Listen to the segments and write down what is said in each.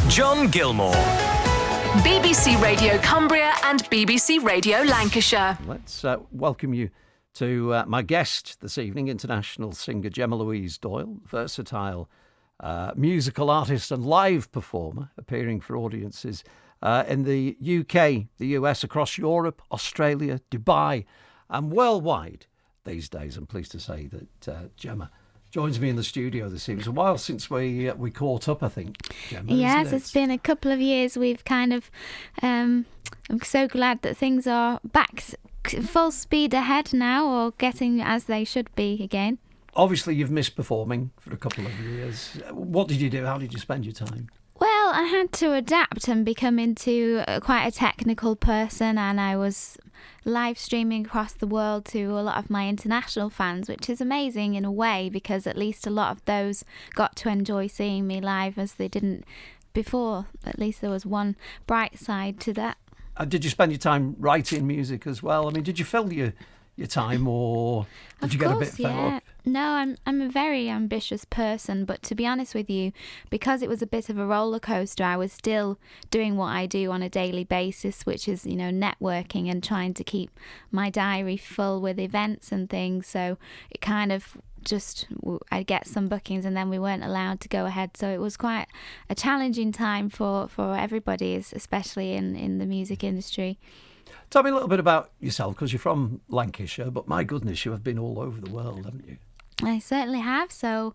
John Gilmore. BBC Radio Cumbria and BBC Radio Lancashire. Let's welcome you to my guest this evening, international singer Gemma Doyle, versatile musical artist and live performer, appearing for audiences in the UK, the US, across Europe, Australia, Dubai, and worldwide these days. I'm pleased to say that Gemma joins me in the studio this evening. It's a while since we caught up, I think, Gemma. Yes, it's been a couple of years. We've kind of... I'm so glad that things are back full speed ahead now, or getting as they should be again. Obviously, you've missed performing for a couple of years. What did you do? How did you spend your time? Well, I had to adapt and become into quite a technical person, and I was live streaming across the world to a lot of my international fans, which is amazing in a way, because at least a lot of those got to enjoy seeing me live as they didn't before. At least there was one bright side to that. Did you spend your time writing music as well? I mean, did you fill your time, or did you get a bit fed up? No, I'm a very ambitious person, but to be honest with you, because it was a bit of a roller coaster, I was still doing what I do on a daily basis, which is, networking and trying to keep my diary full with events and things. So it kind of just, I'd get some bookings and then we weren't allowed to go ahead. So it was quite a challenging time for everybody, especially in the music industry. Tell me a little bit about yourself, because you're from Lancashire, but my goodness, you have been all over the world, haven't you? I certainly have. So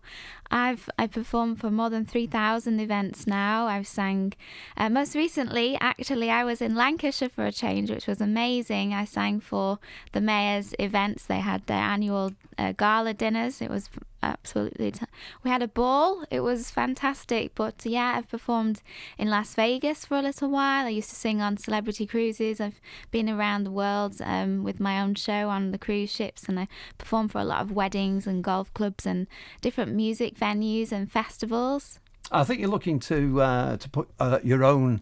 I performed for more than 3,000 events now. I've sang most recently, actually, I was in Lancashire for a change, which was amazing. I sang for the mayor's events. They had their annual gala dinners. It was absolutely we had a ball. It was fantastic. But yeah, I've performed in Las Vegas for a little while. I used to sing on celebrity cruises. I've been around the world with my own show on the cruise ships, and I performed for a lot of weddings and golf clubs and different music venues and festivals. I think you're looking to put your own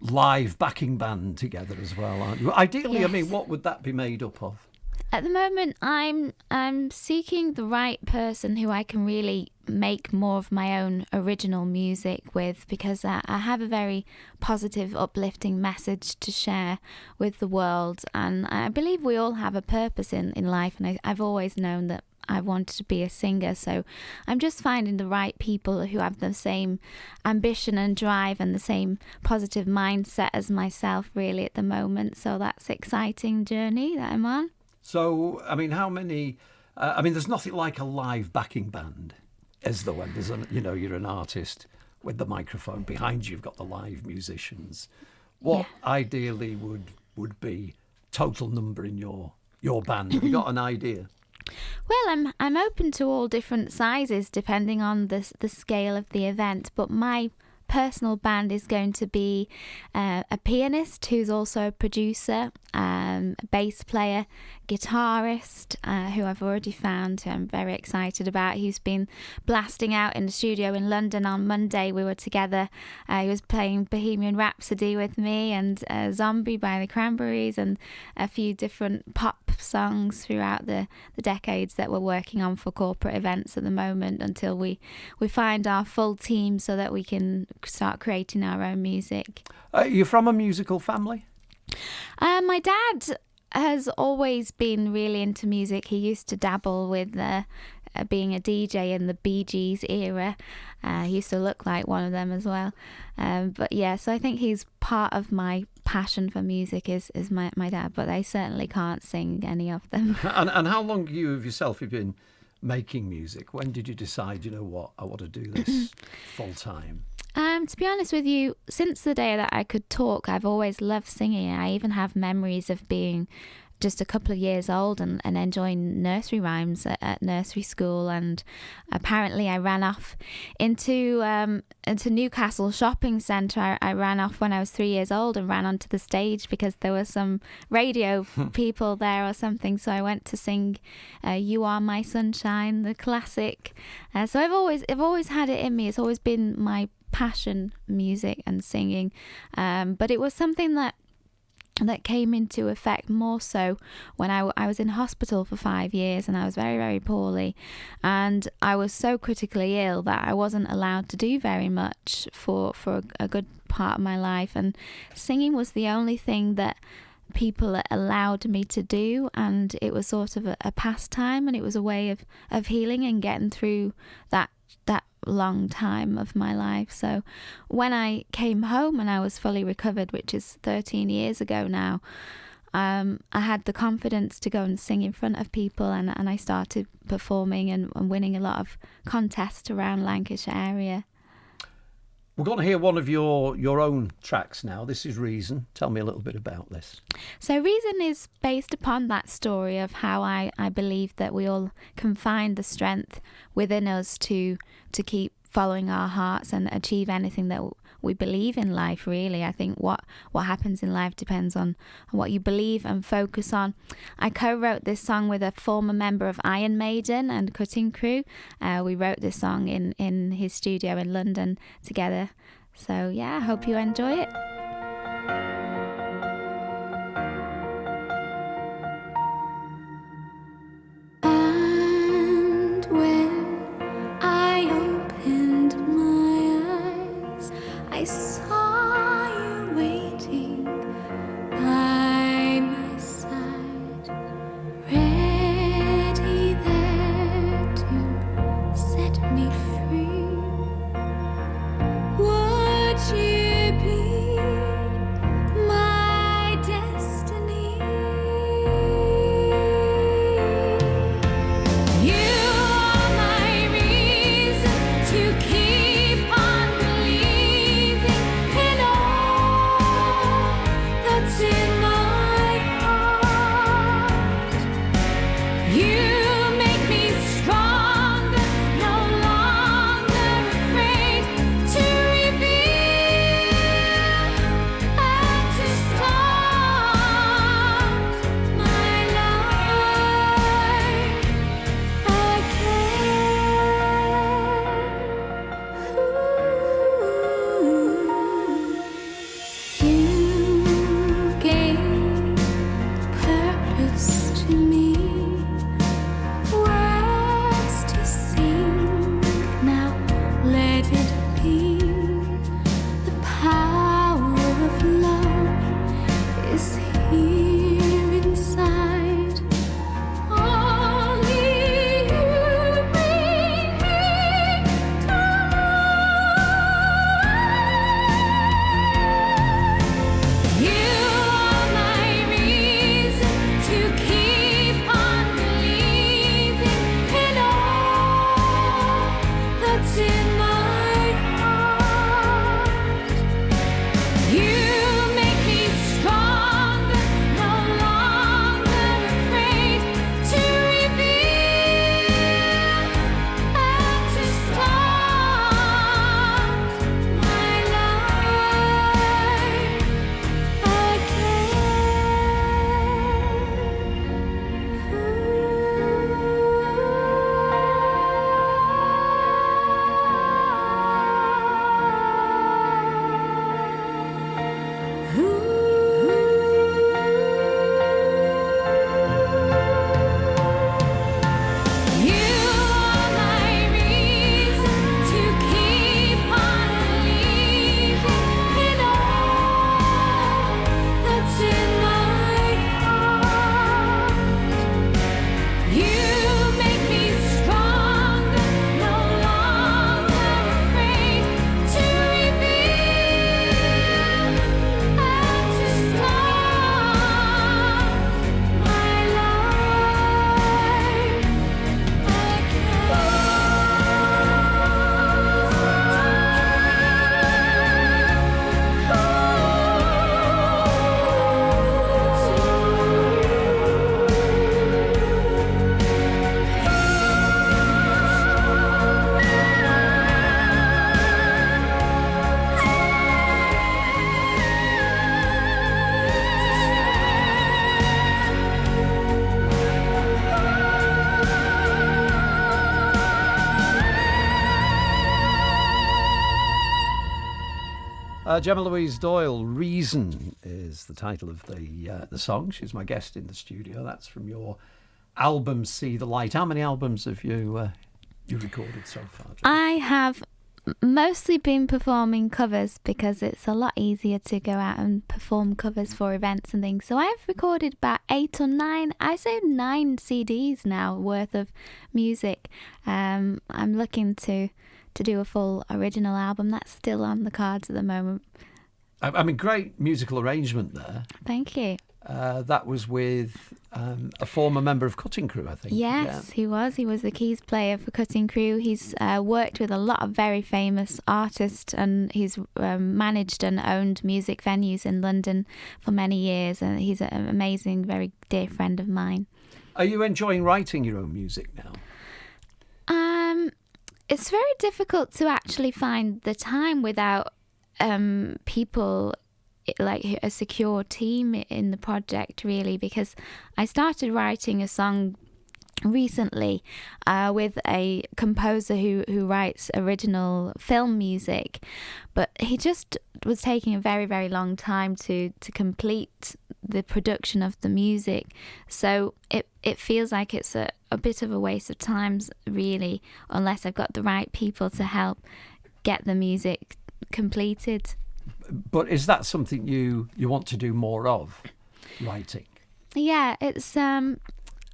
live backing band together as well, aren't you? Ideally, yes. I mean, what would that be made up of? At the moment, I'm seeking the right person who I can really make more of my own original music with, because I have a very positive, uplifting message to share with the world, and I believe we all have a purpose in life, and I've always known that I wanted to be a singer, so I'm just finding the right people who have the same ambition and drive and the same positive mindset as myself really at the moment. So that's an exciting journey that I'm on. So, I mean, how many... there's nothing like a live backing band, is there, when there's you're an artist with the microphone behind you, you've got the live musicians. What ideally would be total number in your band? Have you got an idea? Well, I'm open to all different sizes depending on the scale of the event, but my personal band is going to be a pianist who's also a producer, a bass player, guitarist, who I've already found, who I'm very excited about. He's been blasting out in the studio in London on Monday. We were together. He was playing Bohemian Rhapsody with me, and Zombie by the Cranberries, and a few different pop songs throughout the decades that we're working on for corporate events at the moment, until we find our full team so that we can start creating our own music. You're from a musical family? My dad has always been really into music. He used to dabble with being a DJ in the Bee Gees era. He used to look like one of them as well. But yeah, so I think he's part of my passion for music is my dad, but I certainly can't sing any of them. And how long yourself have been making music? When did you decide, I want to do this full time? To be honest with you, since the day that I could talk, I've always loved singing. I even have memories of being just a couple of years old and enjoying nursery rhymes at nursery school, and apparently I ran off into Newcastle shopping centre. I ran off when I was 3 years old and ran onto the stage because there were some radio people there or something, so I went to sing You Are My Sunshine, the classic. So I've always had it in me. It's always been my passion, music and singing, but it was something that that came into effect more so when I was in hospital for 5 years, and I was very, very poorly, and I was so critically ill that I wasn't allowed to do very much for a good part of my life, and singing was the only thing that people allowed me to do, and it was sort of a pastime, and it was a way of healing and getting through that long time of my life. So when I came home and I was fully recovered, which is 13 years ago now, I had the confidence to go and sing in front of people, and I started performing and winning a lot of contests around Lancashire area. We're going to hear one of your own tracks now. This is Reason. Tell me a little bit about this. So Reason is based upon that story of how I believe that we all can find the strength within us to keep following our hearts and achieve anything that we believe in life, really. I think what happens in life depends on what you believe and focus on. I co-wrote this song with a former member of Iron Maiden and Cutting Crew. We wrote this song in his studio in London together. So yeah, I hope you enjoy it. And when I opened my eyes, I saw you waiting by my side, ready there to set me free. Would you be my destiny? You are my reason to keep on believing in all that's in my heart. You make me stronger, no longer afraid to reveal Gemma Louise Doyle, Reason is the title of the song. She's my guest in the studio. That's from your album See the Light. How many albums have you recorded so far, Gemma? I have mostly been performing covers because it's a lot easier to go out and perform covers for events and things. So I've recorded about 8 or 9, I say 9 CDs now worth of music. I'm looking to do a full original album. That's still on the cards at the moment. I mean, great musical arrangement there. Thank you. That was with a former member of Cutting Crew, I think. Yes, he was. He was the keys player for Cutting Crew. He's worked with a lot of very famous artists, and he's managed and owned music venues in London for many years. And he's an amazing, very dear friend of mine. Are you enjoying writing your own music now? It's very difficult to actually find the time without people, like a secure team in the project, really, because I started writing a song recently with a composer who writes original film music, but he just was taking a very, very long time to complete the production of the music. So it feels like it's a bit of a waste of time, really, unless I've got the right people to help get the music completed. But is that something you want to do more of, writing? Yeah, it's I'm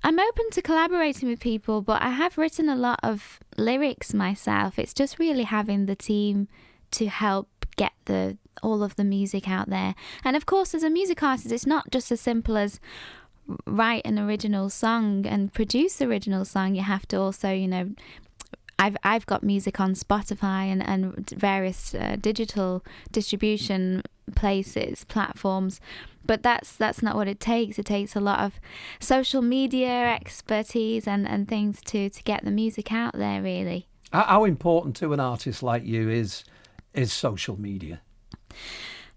open to collaborating with people, but I have written a lot of lyrics myself. It's just really having the team to help get all of the music out there. And of course, as a music artist, it's not just as simple as write an original song and produce original song. You have to also, I've got music on Spotify and various digital distribution platforms, but that's not what it takes. It takes a lot of social media expertise and things to get the music out there, really. How important to an artist like you is social media?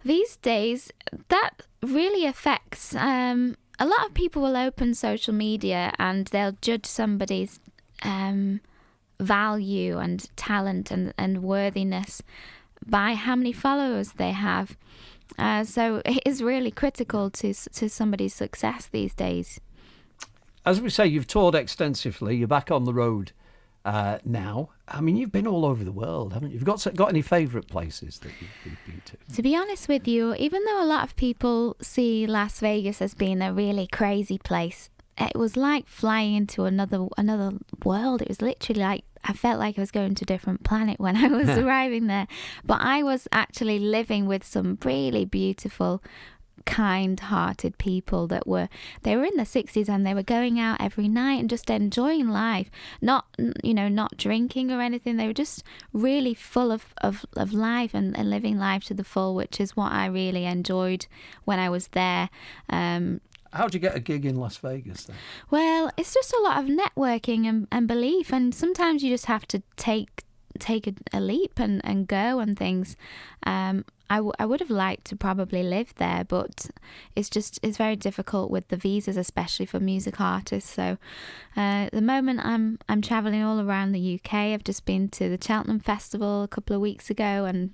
These days, that really affects. A lot of people will open social media and they'll judge somebody's value and talent and worthiness by how many followers they have. So it is really critical to somebody's success these days. As we say, you've toured extensively. You're back on the road now. I mean, you've been all over the world, haven't you? You've got any favourite places that you've been to? To be honest with you, even though a lot of people see Las Vegas as being a really crazy place, it was like flying into another world. It was literally like I felt like I was going to a different planet when I was arriving there. But I was actually living with some really beautiful, kind-hearted people they were in their 60s and they were going out every night and just enjoying life, not drinking or anything. They were just really full of life and living life to the full, which is what I really enjoyed when I was there. How'd you get a gig in Las Vegas then? Well, it's just a lot of networking and belief, and sometimes you just have to take a leap and go and things. I would have liked to probably live there, but it's very difficult with the visas, especially for music artists. So at the moment I'm travelling all around the UK. I've just been to the Cheltenham Festival a couple of weeks ago, and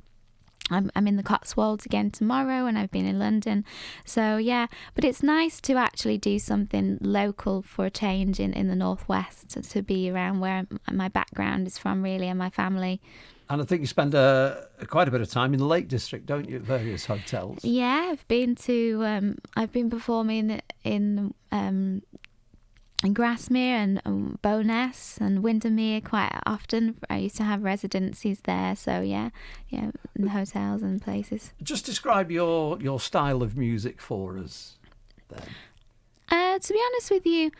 I'm in the Cotswolds again tomorrow, and I've been in London. So yeah, but it's nice to actually do something local for a change in the Northwest, to be around where my background is from, really, and my family. And I think you spend quite a bit of time in the Lake District, don't you, at various hotels? Yeah, I've been performing in Grasmere and Bowness and Windermere quite often. I used to have residencies there, so yeah, in hotels and places. Just describe your style of music for us then. To be honest with you,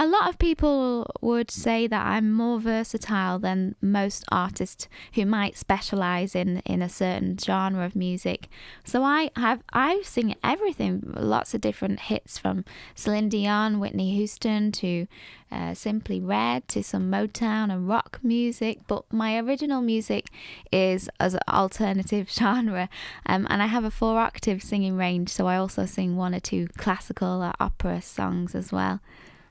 a lot of people would say that I'm more versatile than most artists who might specialise in a certain genre of music. So I sing everything, lots of different hits, from Celine Dion, Whitney Houston, to Simply Red, to some Motown and rock music. But my original music is as an alternative genre, and I have a 4-octave singing range, so I also sing 1 or 2 classical or opera songs as well.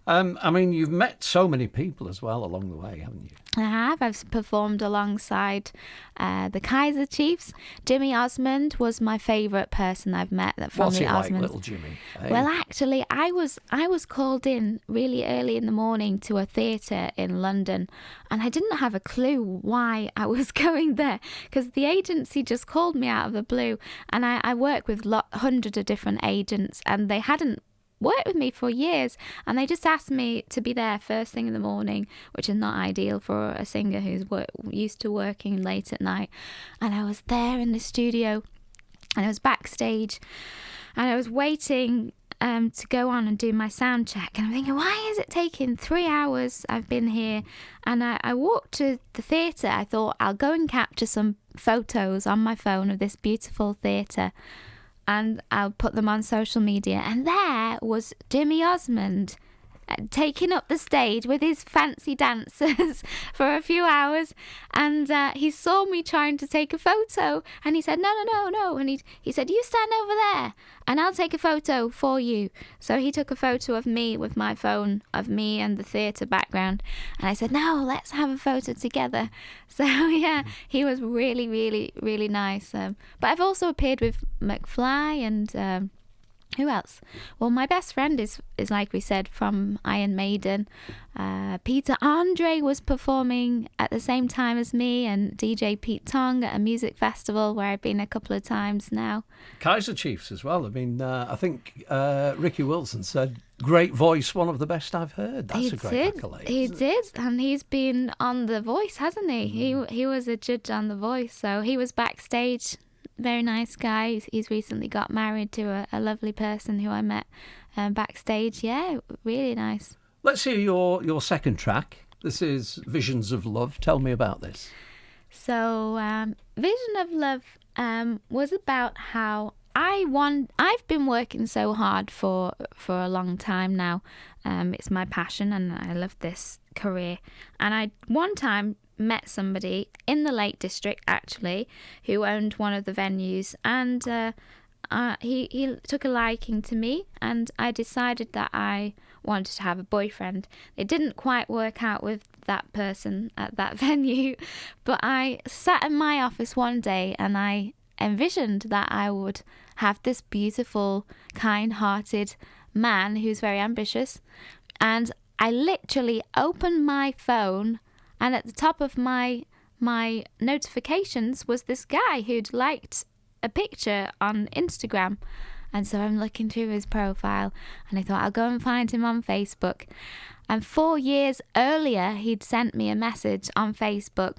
I mean, you've met so many people as well along the way, haven't you? I have. I've performed alongside the Kaiser Chiefs. Jimmy Osmond was my favourite person I've met from What's the he like, Osmonds. little Jimmy? Eh? Well, actually, I was called in really early in the morning to a theatre in London, and I didn't have a clue why I was going there, because the agency just called me out of the blue, and I work with hundreds of different agents, and they hadn't worked with me for years, and they just asked me to be there first thing in the morning, which is not ideal for a singer who's used to working late at night. And I was there in the studio, and I was backstage, and I was waiting to go on and do my sound check, and I'm thinking, why is it taking 3 hours? I've been here. And I walked to the theatre. I thought, I'll go and capture some photos on my phone of this beautiful theatre, and I'll put them on social media. And there was Jimmy Osmond taking up the stage with his fancy dancers for a few hours, and he saw me trying to take a photo, and he said, no, and he said, you stand over there and I'll take a photo for you. So he took a photo of me with my phone, of me and the theatre background, and I said, no, let's have a photo together. So yeah, he was really, really, really nice. But I've also appeared with McFly and who else? Well, my best friend is like we said, from Iron Maiden. Peter Andre was performing at the same time as me, and DJ Pete Tong at a music festival where I've been a couple of times now. Kaiser Chiefs as well. I mean, I think Ricky Wilson said, great voice, one of the best I've heard. That's a great accolade. He did, and he's been on The Voice, hasn't he? He was a judge on The Voice, so he was backstage. Very nice guy. He's recently got married to a lovely person who I met backstage. Yeah, really nice. Let's hear your second track. This is Visions of Love. Tell me about this. So, Vision of Love was about how I've been working so hard for a long time now. It's my passion, and I love this career. And I one time met somebody in the Lake District, actually, who owned one of the venues, and he took a liking to me, and I decided that I wanted to have a boyfriend. It didn't quite work out with that person at that venue, but I sat in my office one day and I envisioned that I would have this beautiful, kind-hearted man who's very ambitious, and I literally opened my phone, and at the top of my notifications was this guy who'd liked a picture on Instagram. And so I'm looking through his profile, and I thought, I'll go and find him on Facebook. And 4 years earlier, he'd sent me a message on Facebook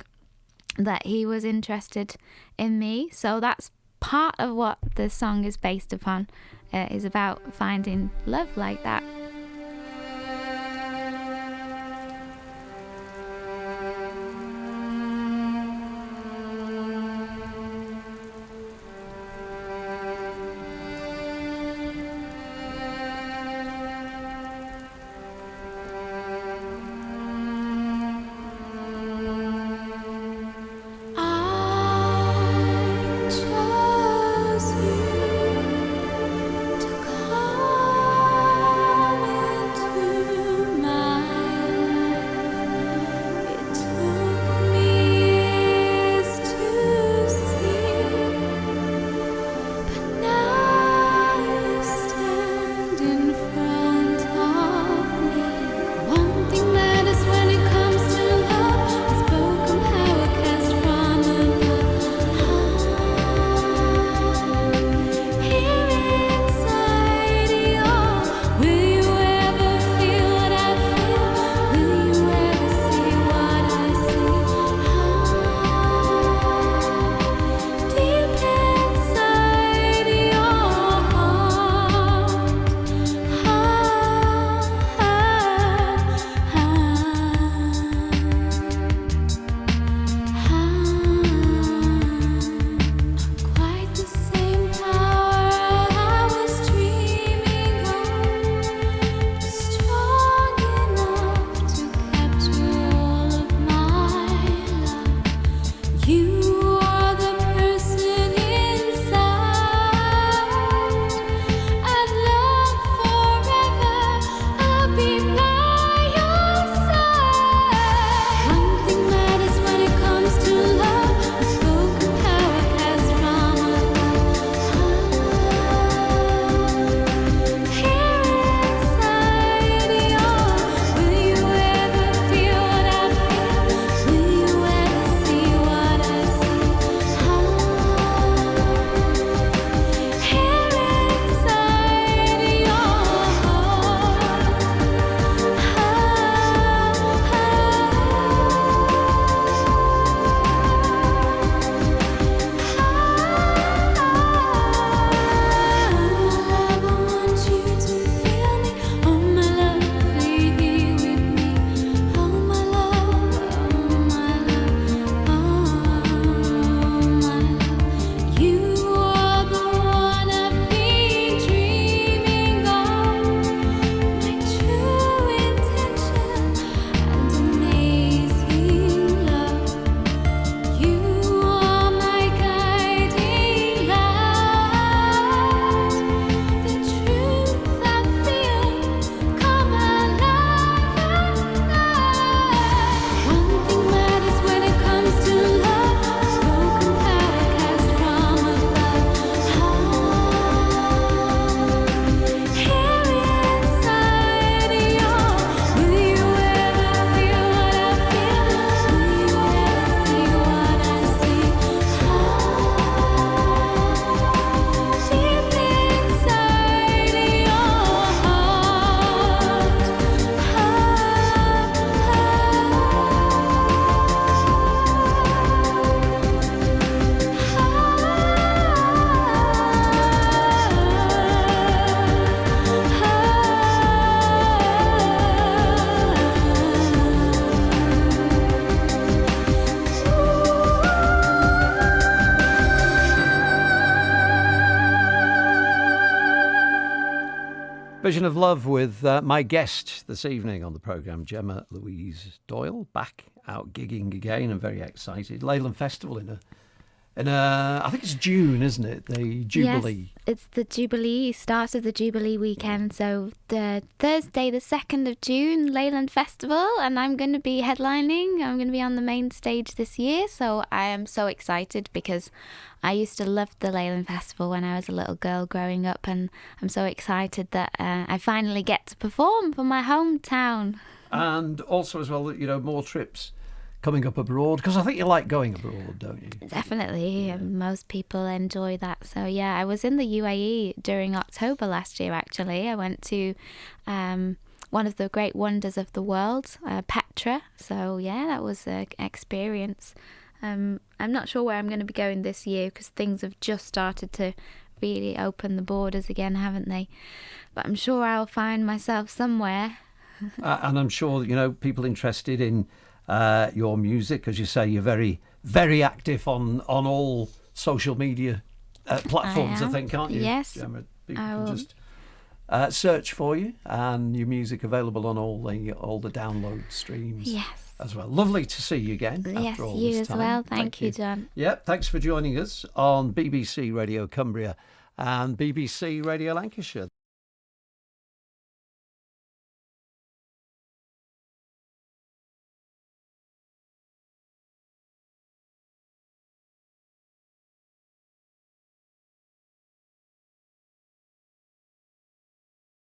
that he was interested in me. So that's part of what the song is based upon, is about finding love like that. I chose you to call Vision of Love with my guest this evening on the programme, Gemma Louise Doyle, back out gigging again. I'm very excited. Leyland Festival I think it's June, isn't it? The Jubilee. Yes, it's the Jubilee, start of the Jubilee weekend. So the Thursday, the 2nd of June, Leyland Festival, and I'm going to be headlining. I'm going to be on the main stage this year. So I am so excited because I used to love the Leyland Festival when I was a little girl growing up, and I'm so excited that I finally get to perform for my hometown. And also as well, more trips coming up abroad, because I think you like going abroad, don't you? Definitely. Yeah. Most people enjoy that. So yeah, I was in the UAE during October last year, actually. I went to one of the great wonders of the world, Petra. So yeah, that was an experience. I'm not sure where I'm going to be going this year because things have just started to really open the borders again, haven't they? But I'm sure I'll find myself somewhere. And I'm sure, people interested in your music, as you say, you're very, very active on all social media platforms, I think, aren't you? Yes. Gemma? People can just search for you, and your music available on all the download streams. Yes. As well. Lovely to see you again. Yes, after all you this as time. well. Thank you, John. Yep, thanks for joining us on BBC Radio Cumbria and BBC Radio Lancashire.